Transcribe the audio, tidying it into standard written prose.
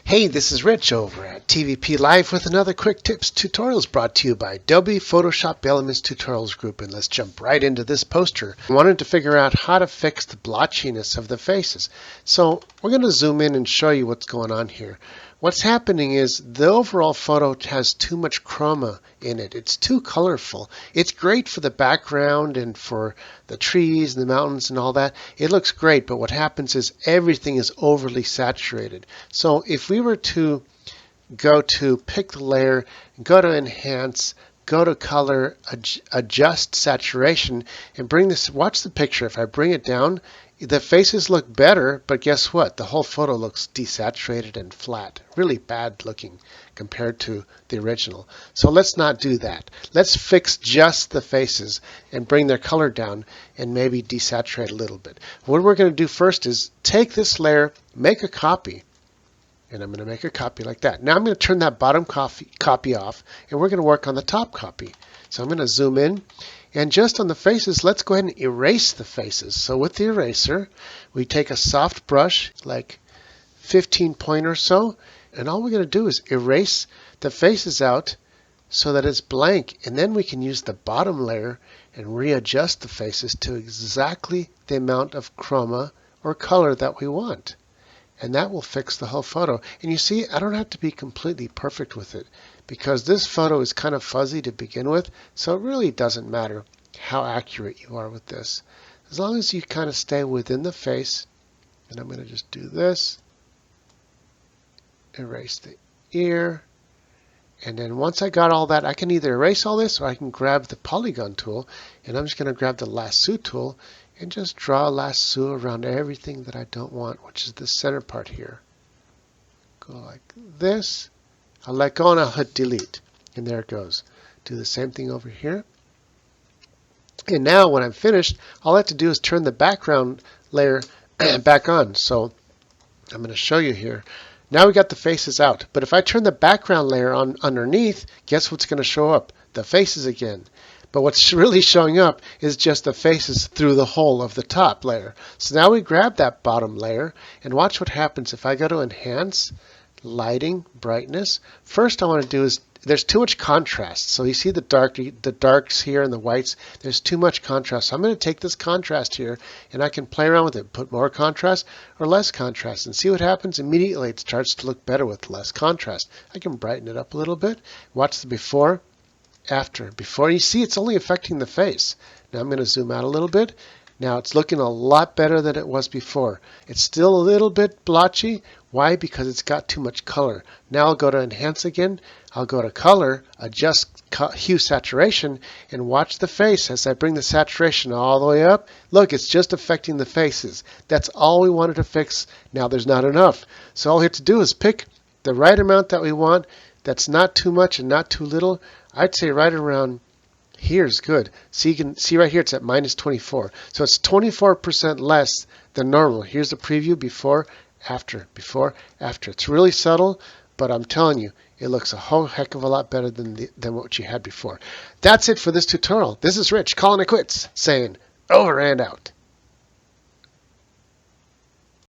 Hey, this is Rich over at TVP Live with another quick tips tutorials brought to you by Adobe Photoshop Elements Tutorials Group. And let's jump right into this poster. I wanted to figure out how to fix the blotchiness of the faces. So we're going to zoom in and show you what's going on here. What's happening is the overall photo has too much chroma in it. It's too colorful. It's great for the background and for the trees and the mountains and all that. It looks great, but what happens is everything is overly saturated. So if we were to go to pick the layer, go to enhance, go to color, adjust saturation, and bring this, watch the picture. If I bring it down, the faces look better, but guess what? The whole photo looks desaturated and flat. Really bad looking compared to the original. So let's not do that. Let's fix just the faces and bring their color down and maybe desaturate a little bit. What we're going to do first is take this layer, make a copy, and I'm going to make a copy like that. Now I'm going to turn that bottom copy off, and we're going to work on the top copy. So I'm going to zoom in, and just on the faces, let's go ahead and erase the faces. So with the eraser, we take a soft brush, like 15 point or so, and all we're going to do is erase the faces out so that it's blank, and then we can use the bottom layer and readjust the faces to exactly the amount of chroma or color that we want. And that will fix the whole photo. And you see, I don't have to be completely perfect with it because this photo is kind of fuzzy to begin with, so it really doesn't matter how accurate you are with this. As long as you kind of stay within the face, and I'm going to just do this, erase the ear, and then once I got all that, I can either erase all this or I can grab the polygon tool, and I'm just going to grab the lasso tool and just draw a lasso around everything that I don't want, which is the center part here. Go like this. I'll let go and I'll hit delete. And there it goes. Do the same thing over here. And now when I'm finished, all I have to do is turn the background layer back on. So I'm going to show you here. Now we got the faces out. But if I turn the background layer on underneath, guess what's going to show up? The faces again. But what's really showing up is just the faces through the hole of the top layer. So now we grab that bottom layer and watch what happens if I go to Enhance, Lighting, Brightness. First I want to do is, there's too much contrast. So you see the darks here and the whites. There's too much contrast. So I'm going to take this contrast here and I can play around with it. Put more contrast or less contrast and see what happens. Immediately it starts to look better with less contrast. I can brighten it up a little bit. Watch the before. After. Before, you see it's only affecting the face. Now I'm going to zoom out a little bit. Now it's looking a lot better than it was before. It's still a little bit blotchy. Why? Because it's got too much color. Now I'll go to Enhance again. I'll go to Color, Adjust Hue Saturation, and watch the face as I bring the saturation all the way up. Look, it's just affecting the faces. That's all we wanted to fix. Now there's not enough. So all we have to do is pick the right amount that we want. That's not too much and not too little. I'd say right around here is good. So you can see right here it's at minus 24. So it's 24% less than normal. Here's the preview before, after, before, after. It's really subtle, but I'm telling you, it looks a whole heck of a lot better than what you had before. That's it for this tutorial. This is Rich calling it quits, saying over and out.